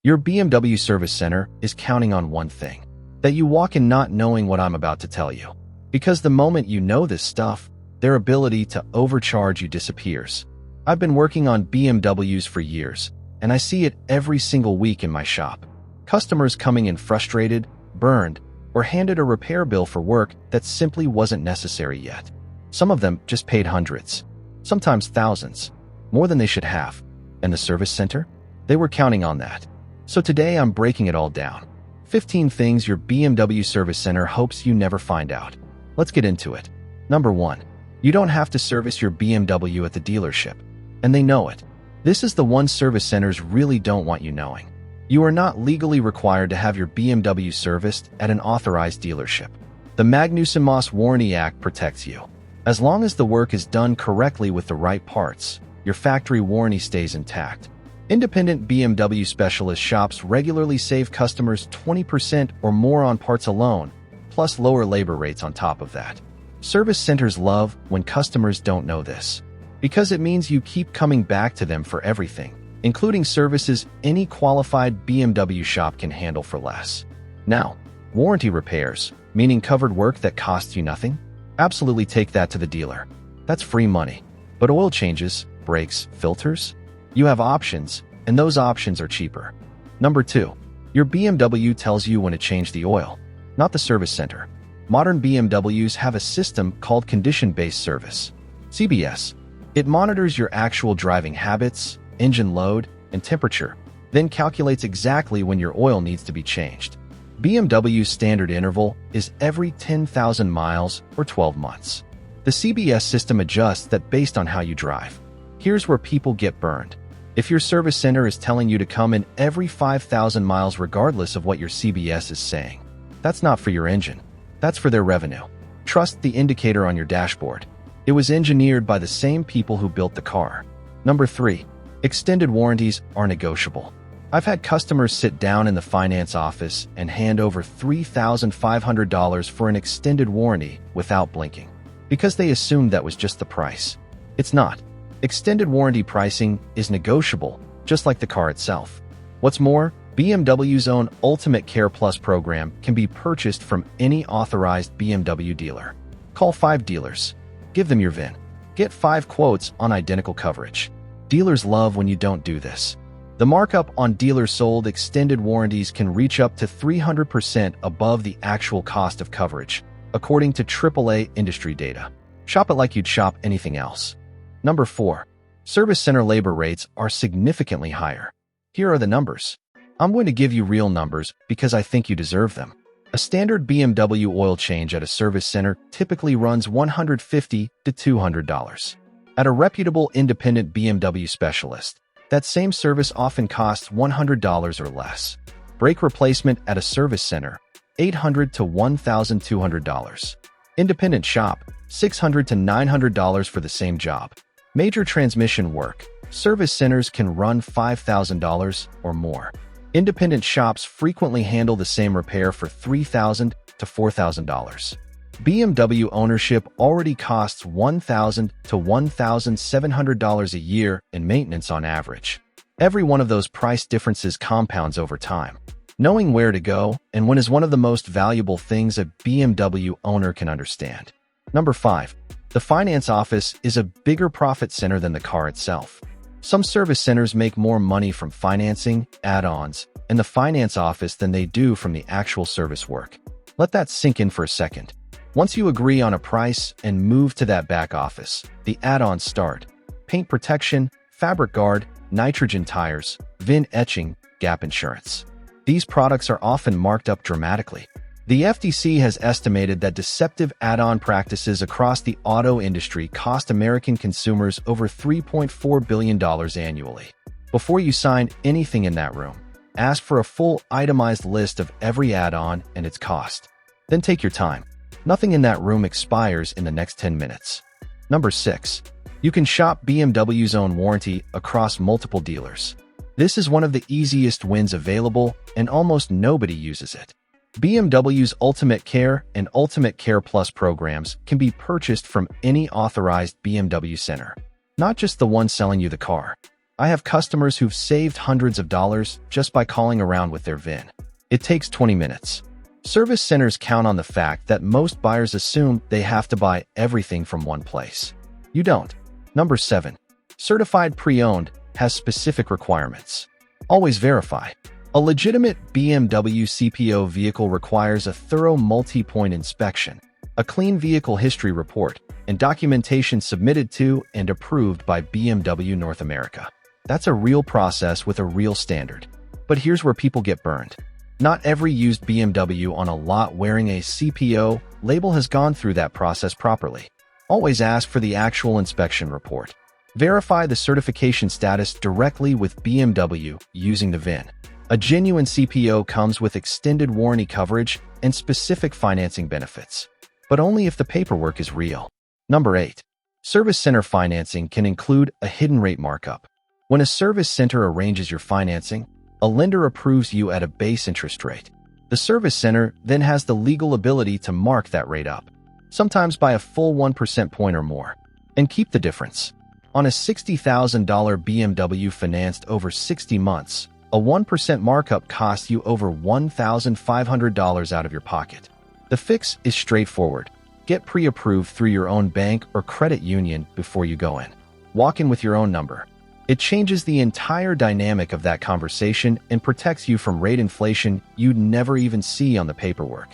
Your BMW service center is counting on one thing: that you walk in not knowing what I'm about to tell you. Because the moment you know this stuff, their ability to overcharge you disappears. I've been working on BMWs for years, and I see it every single week in my shop. Customers coming in frustrated, burned, or handed a repair bill for work that simply wasn't necessary yet. Some of them just paid hundreds, sometimes thousands, more than they should have. And the service center? They were counting on that. So today I'm breaking it all down. 15 things your BMW service center hopes you never find out. Let's get into it. Number 1. You don't have to service your BMW at the dealership. And they know it. This is the one service centers really don't want you knowing. You are not legally required to have your BMW serviced at an authorized dealership. The Magnuson-Moss Warranty Act protects you. As long as the work is done correctly with the right parts, your factory warranty stays intact. Independent BMW specialist shops regularly save customers 20% or more on parts alone, plus lower labor rates on top of that. Service centers love when customers don't know this, because it means you keep coming back to them for everything, including services any qualified BMW shop can handle for less. Now, warranty repairs, meaning covered work that costs you nothing? Absolutely take that to the dealer. That's free money. But oil changes, brakes, filters? You have options, and those options are cheaper. Number 2. Your BMW tells you when to change the oil, not the service center. Modern BMWs have a system called condition-based service, CBS. It monitors your actual driving habits, engine load, and temperature, then calculates exactly when your oil needs to be changed. BMW's standard interval is every 10,000 miles or 12 months. The CBS system adjusts that based on how you drive. Here's where people get burned. If your service center is telling you to come in every 5,000 miles regardless of what your CBS is saying, that's not for your engine. That's for their revenue. Trust the indicator on your dashboard. It was engineered by the same people who built the car. Number 3. Extended warranties are negotiable. I've had customers sit down in the finance office and hand over $3,500 for an extended warranty without blinking, because they assumed that was just the price. It's not. Extended warranty pricing is negotiable, just like the car itself. What's more, BMW's own Ultimate Care Plus program can be purchased from any authorized BMW dealer. Call 5 dealers. Give them your VIN. Get 5 quotes on identical coverage. Dealers love when you don't do this. The markup on dealer-sold extended warranties can reach up to 300% above the actual cost of coverage, according to AAA industry data. Shop it like you'd shop anything else. Number 4. Service center labor rates are significantly higher. Here are the numbers. I'm going to give you real numbers because I think you deserve them. A standard BMW oil change at a service center typically runs $150 to $200. At a reputable independent BMW specialist, that same service often costs $100 or less. Brake replacement at a service center, $800 to $1,200. Independent shop, $600 to $900 for the same job. Major transmission work, service centers can run $5,000 or more. Independent shops frequently handle the same repair for $3,000 to $4,000. BMW ownership already costs $1,000 to $1,700 a year in maintenance on average. Every one of those price differences compounds over time. Knowing where to go and when is one of the most valuable things a BMW owner can understand. Number 5. The finance office is a bigger profit center than the car itself. Some service centers make more money from financing, add-ons, and the finance office than they do from the actual service work. Let that sink in for a second. Once you agree on a price and move to that back office, the add-ons start. Paint protection, fabric guard, nitrogen tires, VIN etching, gap insurance. These products are often marked up dramatically. The FTC has estimated that deceptive add-on practices across the auto industry cost American consumers over $3.4 billion annually. Before you sign anything in that room, ask for a full itemized list of every add-on and its cost. Then take your time. Nothing in that room expires in the next 10 minutes. Number 6. You can shop BMW's own warranty across multiple dealers. This is one of the easiest wins available, and almost nobody uses it. BMW's Ultimate Care and Ultimate Care Plus programs can be purchased from any authorized BMW center, not just the one selling you the car. I have customers who've saved hundreds of dollars just by calling around with their VIN. It takes 20 minutes. Service centers count on the fact that most buyers assume they have to buy everything from one place. You don't. Number 7. Certified pre-owned has specific requirements. Always verify. A legitimate BMW CPO vehicle requires a thorough multi-point inspection, a clean vehicle history report, and documentation submitted to and approved by BMW North America. That's a real process with a real standard. But here's where people get burned. Not every used BMW on a lot wearing a CPO label has gone through that process properly. Always ask for the actual inspection report. Verify the certification status directly with BMW using the VIN. A genuine CPO comes with extended warranty coverage and specific financing benefits, but only if the paperwork is real. Number 8. Service center financing can include a hidden rate markup. When a service center arranges your financing, a lender approves you at a base interest rate. The service center then has the legal ability to mark that rate up, sometimes by a full 1% point or more, and keep the difference. On a $60,000 BMW financed over 60 months, a 1% markup costs you over $1,500 out of your pocket. The fix is straightforward. Get pre-approved through your own bank or credit union before you go in. Walk in with your own number. It changes the entire dynamic of that conversation and protects you from rate inflation you'd never even see on the paperwork.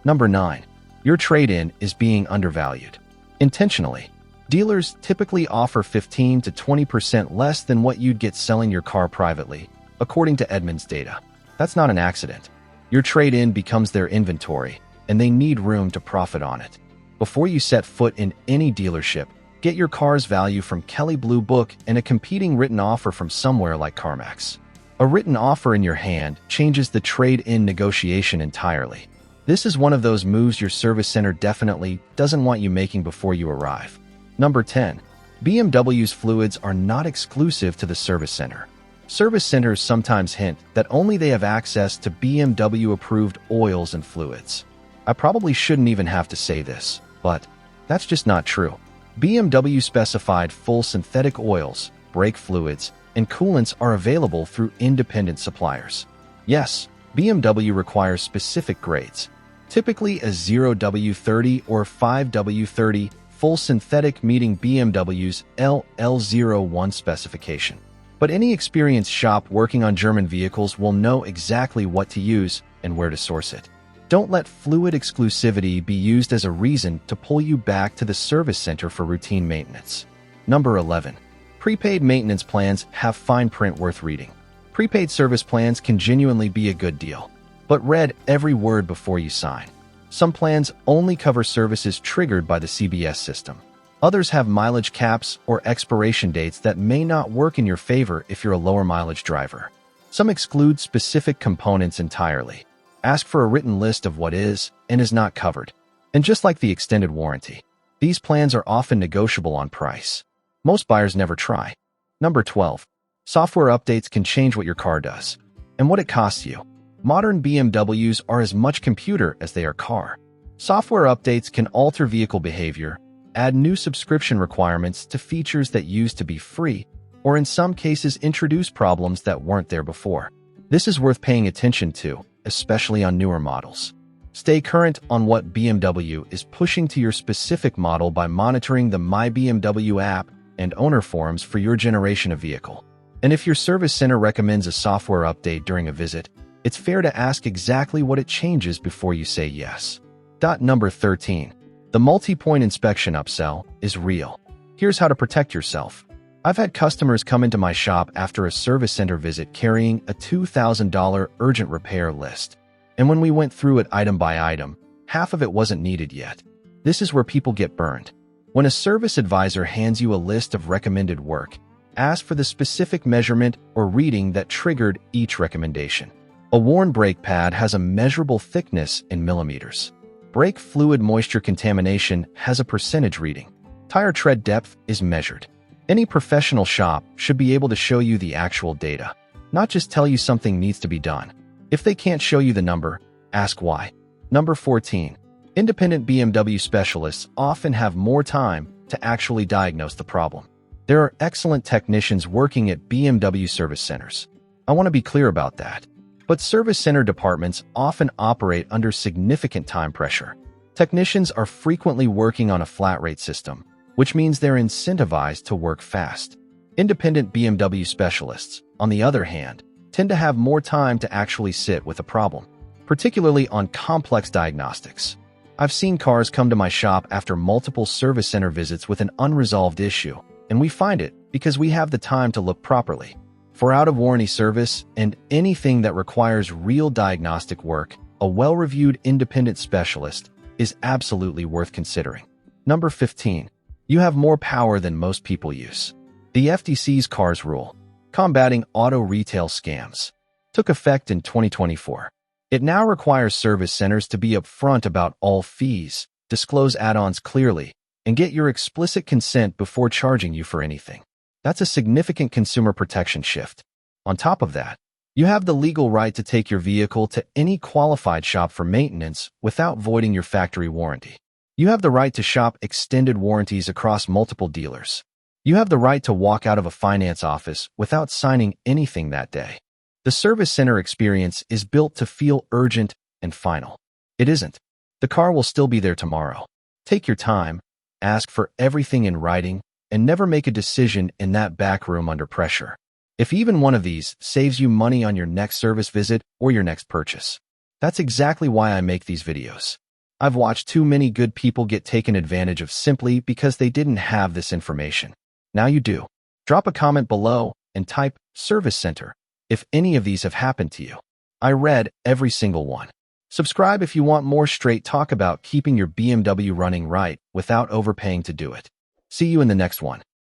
Number 9. Your trade-in is being undervalued. Intentionally. Dealers typically offer 15 to 20% less than what you'd get selling your car privately, according to Edmunds data. That's not an accident. Your trade-in becomes their inventory, and they need room to profit on it. Before you set foot in any dealership, get your car's value from Kelley Blue Book and a competing written offer from somewhere like CarMax. A written offer in your hand changes the trade-in negotiation entirely. This is one of those moves your service center definitely doesn't want you making before you arrive. Number 10. BMW's fluids are not exclusive to the service center. Service centers sometimes hint that only they have access to BMW-approved oils and fluids. I probably shouldn't even have to say this, but that's just not true. BMW-specified full synthetic oils, brake fluids, and coolants are available through independent suppliers. Yes, BMW requires specific grades, typically a 0W30 or 5W30 full synthetic meeting BMW's LL01 specification. But any experienced shop working on German vehicles will know exactly what to use and where to source it. Don't let fluid exclusivity be used as a reason to pull you back to the service center for routine maintenance. Number 11. Prepaid maintenance plans have fine print worth reading. Prepaid service plans can genuinely be a good deal, but read every word before you sign. Some plans only cover services triggered by the CBS system. Others have mileage caps or expiration dates that may not work in your favor if you're a lower mileage driver. Some exclude specific components entirely. Ask for a written list of what is and is not covered. And just like the extended warranty, these plans are often negotiable on price. Most buyers never try. Number 12. Software updates can change what your car does and what it costs you. Modern BMWs are as much computer as they are car. Software updates can alter vehicle behavior, add new subscription requirements to features that used to be free, or in some cases introduce problems that weren't there before. This is worth paying attention to, especially on newer models. Stay current on what BMW is pushing to your specific model by monitoring the My BMW app and owner forums for your generation of vehicle. And if your service center recommends a software update during a visit, it's fair to ask exactly what it changes before you say yes. Number 13. The multi-point inspection upsell is real. Here's how to protect yourself. I've had customers come into my shop after a service center visit carrying a $2,000 urgent repair list. And when we went through it item by item, half of it wasn't needed yet. This is where people get burned. When a service advisor hands you a list of recommended work, ask for the specific measurement or reading that triggered each recommendation. A worn brake pad has a measurable thickness in millimeters. Brake fluid moisture contamination has a percentage reading. Tire tread depth is measured. Any professional shop should be able to show you the actual data, not just tell you something needs to be done. If they can't show you the number, ask why. Number 14. Independent BMW specialists often have more time to actually diagnose the problem. There are excellent technicians working at BMW service centers. I want to be clear about that. But service center departments often operate under significant time pressure. Technicians are frequently working on a flat rate system, which means they're incentivized to work fast. Independent BMW specialists, on the other hand, tend to have more time to actually sit with a problem, particularly on complex diagnostics. I've seen cars come to my shop after multiple service center visits with an unresolved issue, and we find it because we have the time to look properly. For out-of-warranty service and anything that requires real diagnostic work, a well-reviewed independent specialist is absolutely worth considering. Number 15. You have more power than most people use. The FTC's CARS rule, combating auto retail scams, took effect in 2024. It now requires service centers to be upfront about all fees, disclose add-ons clearly, and get your explicit consent before charging you for anything. That's a significant consumer protection shift. On top of that, you have the legal right to take your vehicle to any qualified shop for maintenance without voiding your factory warranty. You have the right to shop extended warranties across multiple dealers. You have the right to walk out of a finance office without signing anything that day. The service center experience is built to feel urgent and final. It isn't. The car will still be there tomorrow. Take your time, ask for everything in writing, and never make a decision in that back room under pressure. If even one of these saves you money on your next service visit or your next purchase, that's exactly why I make these videos. I've watched too many good people get taken advantage of simply because they didn't have this information. Now you do. Drop a comment below and type service center if any of these have happened to you. I read every single one. Subscribe if you want more straight talk about keeping your BMW running right without overpaying to do it. See you in the next one.